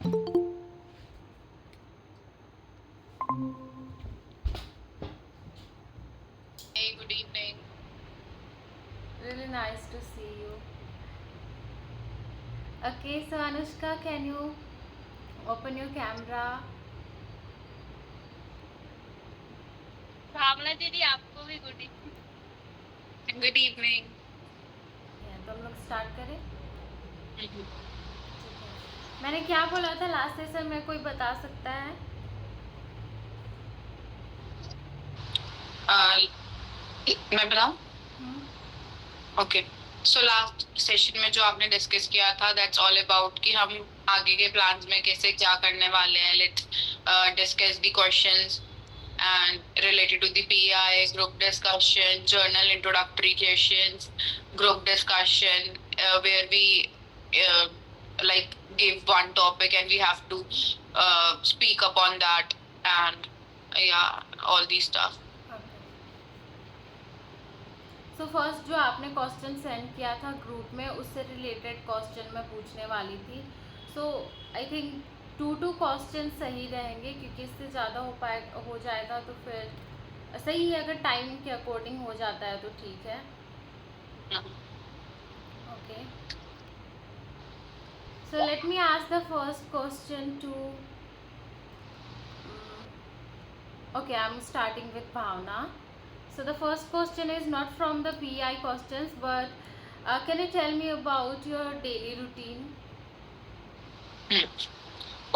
Hey, good evening. Really nice to see you. Okay, so Anushka, can you open your camera? भावना दीदी आपको भी good evening. Good evening. तो हम लोग start करें। ठीक है। मैंने क्या बोला था लास्ट सेशन में, कोई बता सकता है? मैं बताऊं? हम्म, ओके। सो लास्ट सेशन में जो आपने डिस्कस किया था, दैट्स ऑल अबाउट कि हम आगे के प्लान्स में कैसे क्या करने वाले हैं। Let's discuss the questions and related to the PI, group discussion, journal introductory questions, group discussion, where we uh, like give one topic and we have to speak upon that, and yeah, all these stuff. So first जो आपने question send किया था group में, उससे related question मैं पूछने वाली थी। सो आई थिंक 2 क्वेश्चन सही रहेंगे, क्योंकि इससे ज़्यादा हो जाएगा तो फिर सही है। अगर टाइम के अकॉर्डिंग हो जाता है तो ठीक है। Okay, so let me ask the first question to okay, I'm starting with Bhavna. So the first question is not from the PI questions, but can you tell me about your daily routine?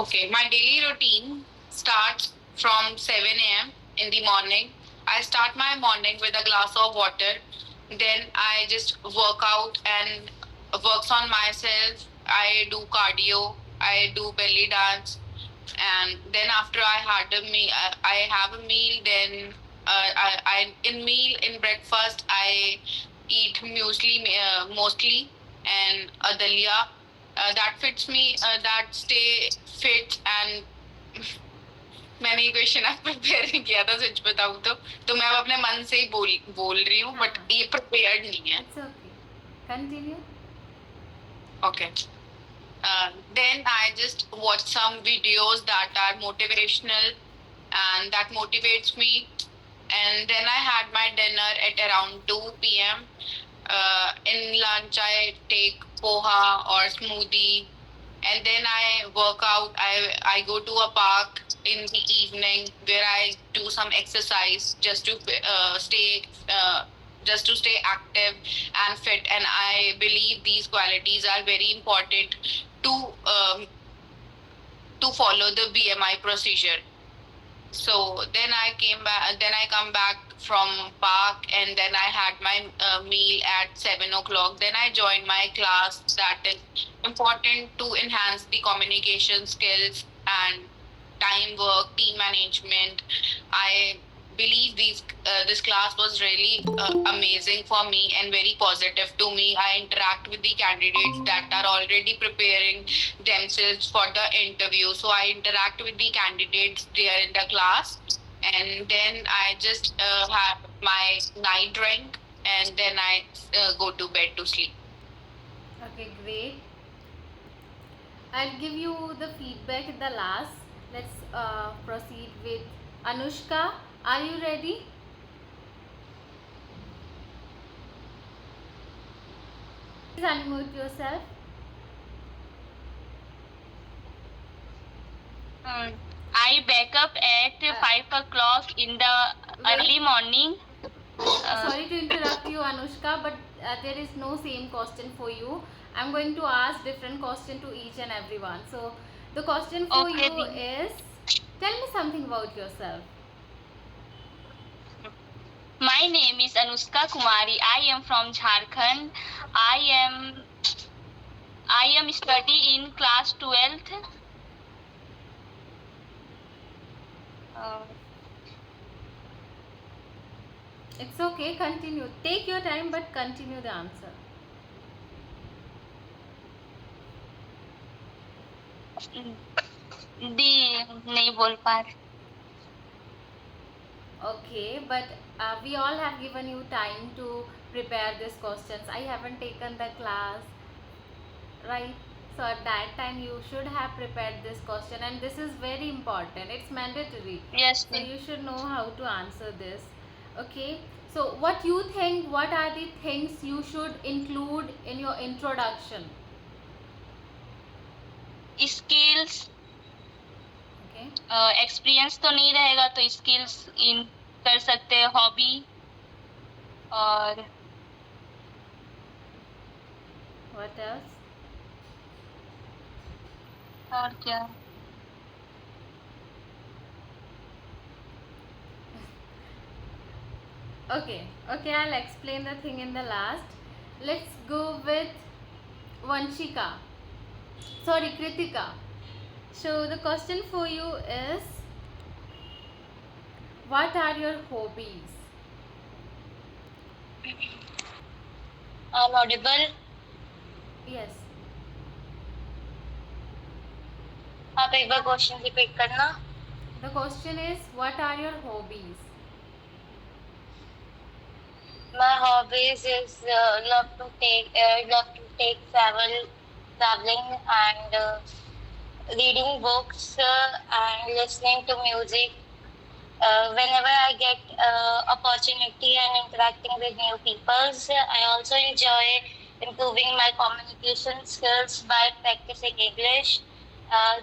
Okay, my daily routine starts from 7 a.m. in the morning. I start my morning with a glass of water. Then I just work out and works on myself. I do cardio. I do belly dance, and then after I had a meal, I have a meal. Then I in meal in breakfast I eat muesli mostly and a dalia. That fits me. That stay fit and मैंने ये question आज prepare नहीं किया था, सच बताऊं तो मैं अब अपने मन से ही बोल रही हूँ, बट हाँ, ये प्रिपेयर्ड नहीं है। it's okay. Continue. Okay. Then I just watch some videos that are motivational and that motivates me. And then I had my dinner at around 2 p.m. In lunch, I take poha or smoothie, and then I work out. I go to a park in the evening where I do some exercise just to stay active and fit. And I believe these qualities are very important to um, to follow the BMI procedure. So then I came back. Then I come back from park, and then I had my meal at 7 o'clock. Then I joined my class. That is important to enhance the communication skills and time work, team management. I believe this class was really amazing for me and very positive to me. I interact with the candidates that are already preparing themselves for the interview. So I interact with the candidates there in the class, and then I just have my night drink, and then I go to bed to sleep. Okay, great. I'll give you the feedback at the last. Let's proceed with Anushka. Are you ready? Please unmute yourself. I wake up at 5 o'clock in the early morning. Sorry to interrupt you, Anushka, but there is no same question for you. I'm going to ask different question to each and everyone. So the question for Okay, you is, tell me something about yourself. My name is Anushka Kumari. I am from Jharkhand. I am study in class 12th. It's okay, continue. Take your time, but continue the answer. नहीं बोल पा रहे. Okay, but we all have given you time to prepare these questions. I haven't taken the class, right? So at that time you should have prepared this question, and this is very important. It's mandatory. Yes, So you should know how to answer this. Okay. So what you think? What are the things you should include in your introduction? Skills, Okay. Experience तो नहीं रहेगा तो skills in कर सकते हैं, hobby और What else? क्या. Okay. Okay. I'll explain the thing in the last. Let's go with Vanshika. Sorry, Kritika. So the question for you is, what are your hobbies? I'm audible. Yes. आप एक बार question repeat करना. The question is, what are your hobbies? My hobbies is love to take traveling and reading books and listening to music. Whenever I get opportunity and interacting with new people, I also enjoy improving my communication skills by practicing English.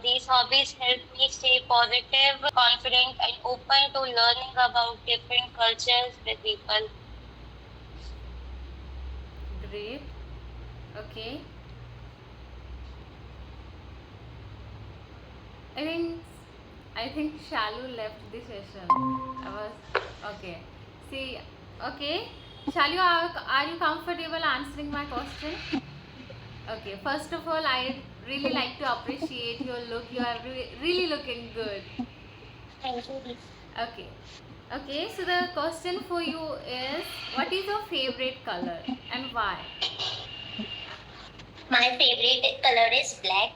These hobbies help me stay positive, confident, and open to learning about different cultures with people. Great. Okay. I think Shalu left the session. I was okay. See, okay. Shalu, are you comfortable answering my question? Okay. First of all, I really like to appreciate your look. You are really looking good. Thank you. Okay. Okay. So the question for you is, what is your favorite color and why? My favorite color is black.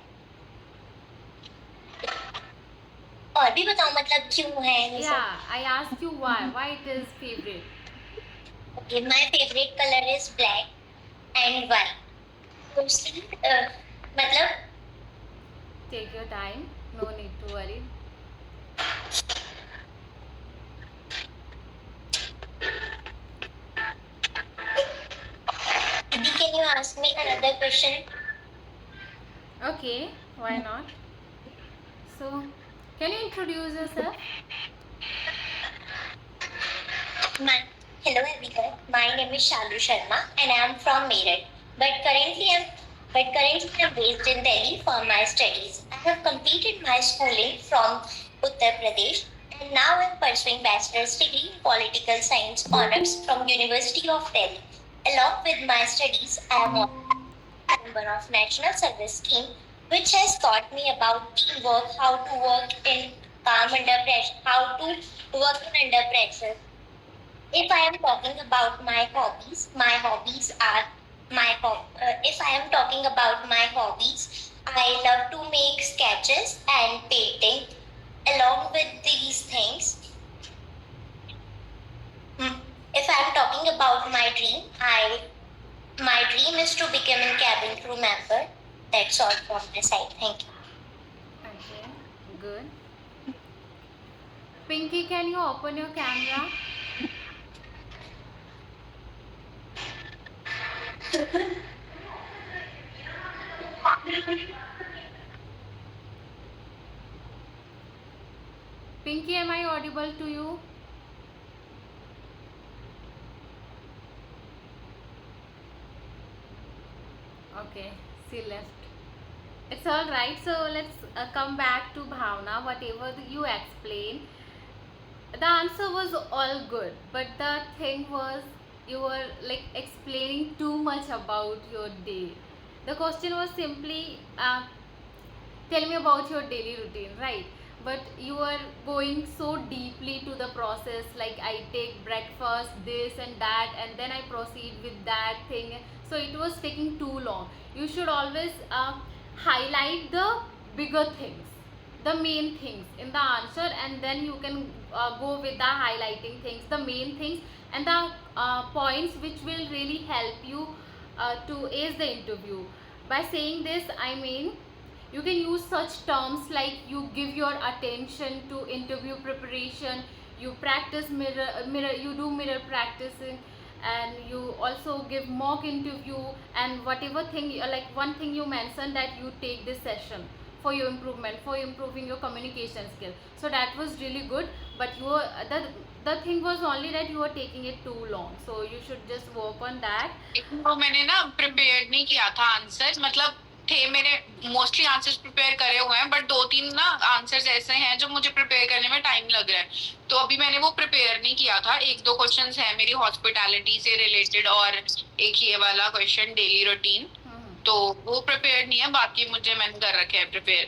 और भी बताओ मतलब क्यों है ये सब? Yeah, I asked you why. Why it is favorite? Okay, my favorite color is black and white. Mostly, मतलब Take your time. No need to worry. Didi, can you ask me another question? Okay, why not? So, can you introduce yourself? Hello everyone. My name is Shalu Sharma and I am from Meerut. But currently I'm based in Delhi for my studies. I have completed my schooling from Uttar Pradesh and now I'm pursuing bachelor's degree in political science honors from University of Delhi. Along with my studies, I am a member of National Service Scheme, which has taught me about teamwork, how to work in calm under pressure, how to work in under pressure. If I am talking about my hobbies, if I am talking about my hobbies, I love to make sketches and painting. Along with these things, if I am talking about my dream is to become a cabin crew member. That's all from my side. Thank you. Okay, good. Pinky, can you open your camera? Pinky, am I audible to you? Okay, she left. It's all right. So let's come back to Bhavna. Whatever you explained, the answer was all good, but the thing was you were like explaining too much about your day. The question was simply tell me about your daily routine, right? But you are going so deeply to the process, like I take breakfast, this and that, and then I proceed with that thing. So it was taking too long. You should always highlight the bigger things, the main things in the answer, and then you can go with the highlighting things, the main things, and the points which will really help you to ace the interview. By saying this, I mean you can use such terms like you give your attention to interview preparation, you practice mirror, you do mirror practicing, and you also give mock interview, and whatever thing like one thing you mentioned that you take this session for your improvement, for improving your communication skill. So that was really good, but you were, the thing was only that you were taking it too long, so you should just work on that. तो मैंने ना prepare नहीं किया था answer, मतलब थे मेरे mostly answers prepare करे हुए हैं, बट 2-3 ना आंसर्स ऐसे हैं जो मुझे प्रिपेयर करने में टाइम लग रहा है, तो अभी मैंने वो प्रिपेयर नहीं किया था. 1-2 क्वेश्चंस हैं मेरी हॉस्पिटैलिटी से रिलेटेड, और एक ये वाला क्वेश्चन डेली रूटीन, तो वो प्रिपेयर नहीं है, बाकी मुझे मैंने कर रखे हैं प्रिपेयर.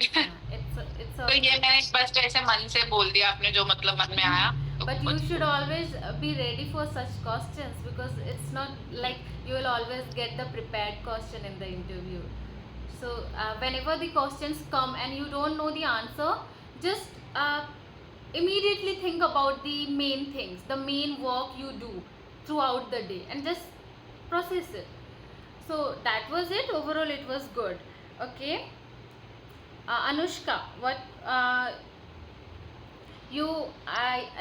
It's तो ये मैंने बस ऐसे मन से बोल दिया, आपने जो मतलब मन में आया. But you should always be ready for such questions, because it's not like you will always get the prepared question in the interview. So whenever the questions come and you don't know the answer, just immediately think about the main things, the main work you do throughout the day, and just process it. So that was it. Overall it was good. Okay. Anushka, what I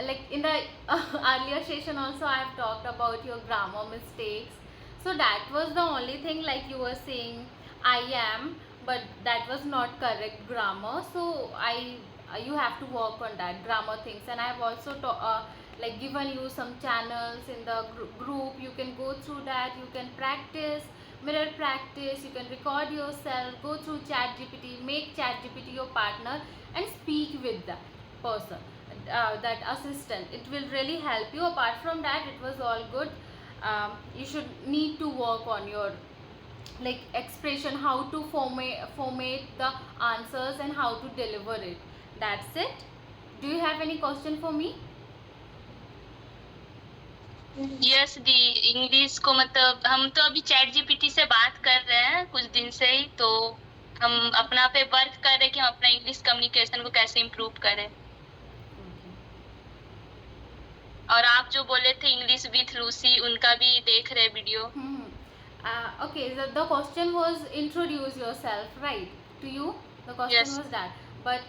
like in the earlier session also I have talked about your grammar mistakes. So that was the only thing, like you were saying I am, but that was not correct grammar. So you have to work on that grammar things, and I have also like given you some channels in the group. You can go through that, you can practice, mirror practice, you can record yourself, go through ChatGPT, make ChatGPT your partner and speak with the person, that assistant. It will really help you. Apart from that, it was all good. You should need to work on your like expression, how to formate the answers and how to deliver it. That's it. Do you have any question for me? Yes the, English को मतलब हम तो अभी chat GPT से बात कर रहे हैं कुछ दिन से ही, तो हम अपना पे वर्क कर रहे हैं कि हम अपना इंग्लिश कम्युनिकेशन को कैसे इम्प्रूव करें. और आप जो बोले थे इंग्लिश विथ लूसी, उनका भी देख रहे video. Okay, the question was introduce yourself, right? To you, the question Yes. was that. But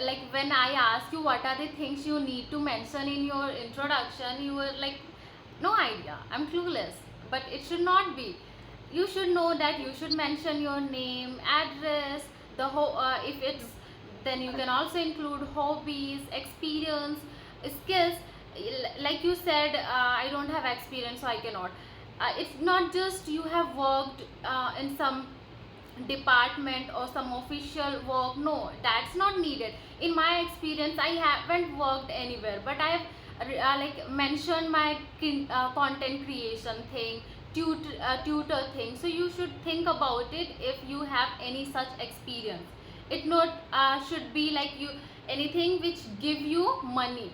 like when I asked you what are the things you need to mention in your introduction, you were like, no idea, I'm clueless. But it should not be. You should know that you should mention your name, address, the whole. If it's, then you can also include hobbies, experience, skills. Like you said, I don't have experience, so I cannot. It's not just you have worked in some department or some official work. No, that's not needed. In my experience, I haven't worked anywhere, but I have like mentioned my content creation thing, tutor thing. So you should think about it if you have any such experience. It not should be like you anything which give you money,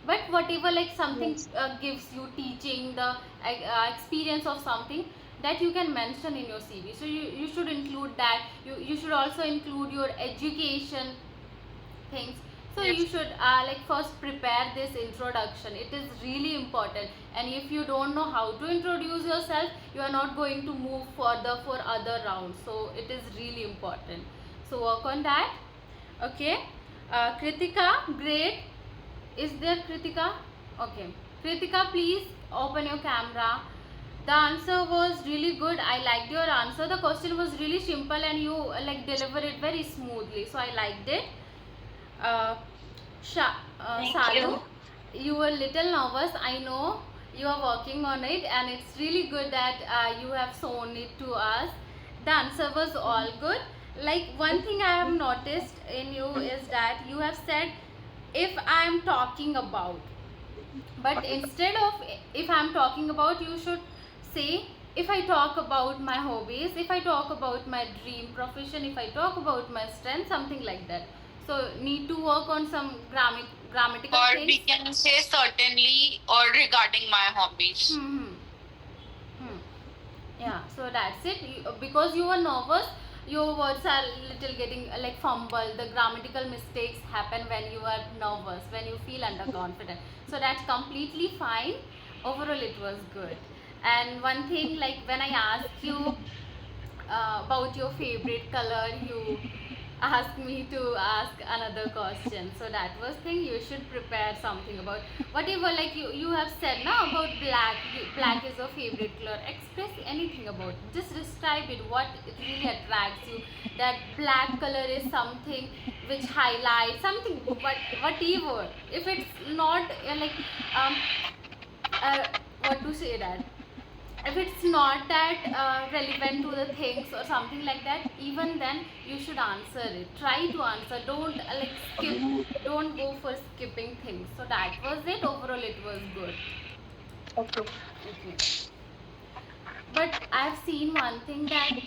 but whatever like something gives you teaching the experience of something, that you can mention in your CV. So you should include that. You should also include your education things. So Yes. you should like first prepare this introduction. It is really important, and if you don't know how to introduce yourself, you are not going to move further for other rounds. So it is really important. So work on that. Okay. Kritika, great. Is there Kritika? Okay. Kritika, please open your camera. The answer was really good. I liked your answer. The question was really simple and you like deliver it very smoothly. So I liked it. Thank Sadhu, you were little nervous. I know you are working on it, and it's really good that you have shown it to us. The answer was all good. Like one thing I have noticed in you is that you have said if I am talking about, but instead of if I am talking about, you should say if I talk about my hobbies, if I talk about my dream profession, if I talk about my strength, something like that. So need to work on some grammatical Or things. we can say certainly or regarding my hobbies. Yeah, so that's it. Because you were nervous, your words are little getting like fumble. The grammatical mistakes happen when you are nervous, when you feel underconfident. So that's completely fine. Overall, it was good. And one thing, like when I asked you about your favorite color, you asked me to ask another question. So that was thing, you should prepare something about whatever, like you have said now about black. Black is your favorite color. Express anything about it. Just describe it. What it really attracts you. That black color is something which highlights something. Whatever. If it's not what to say that, if it's not that relevant to the things or something like that, even then you should answer it. Try to answer. Don't skip. Don't go for skipping things. So that was it. Overall, it was good. Okay. But I've seen one thing that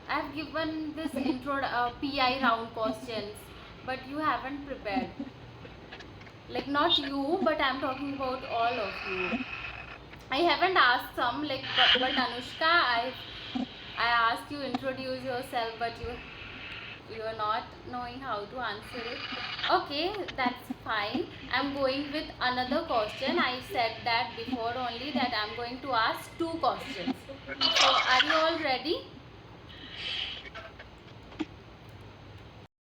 I've given this intro PI round questions, but you haven't prepared. Like not you, but I'm talking about all of you. I haven't asked some, but Anushka, I asked you introduce yourself, but you are not knowing how to answer it. Okay, that's fine. I'm going with another question. I said that before only, that I'm going to ask 2 questions. So are you all ready?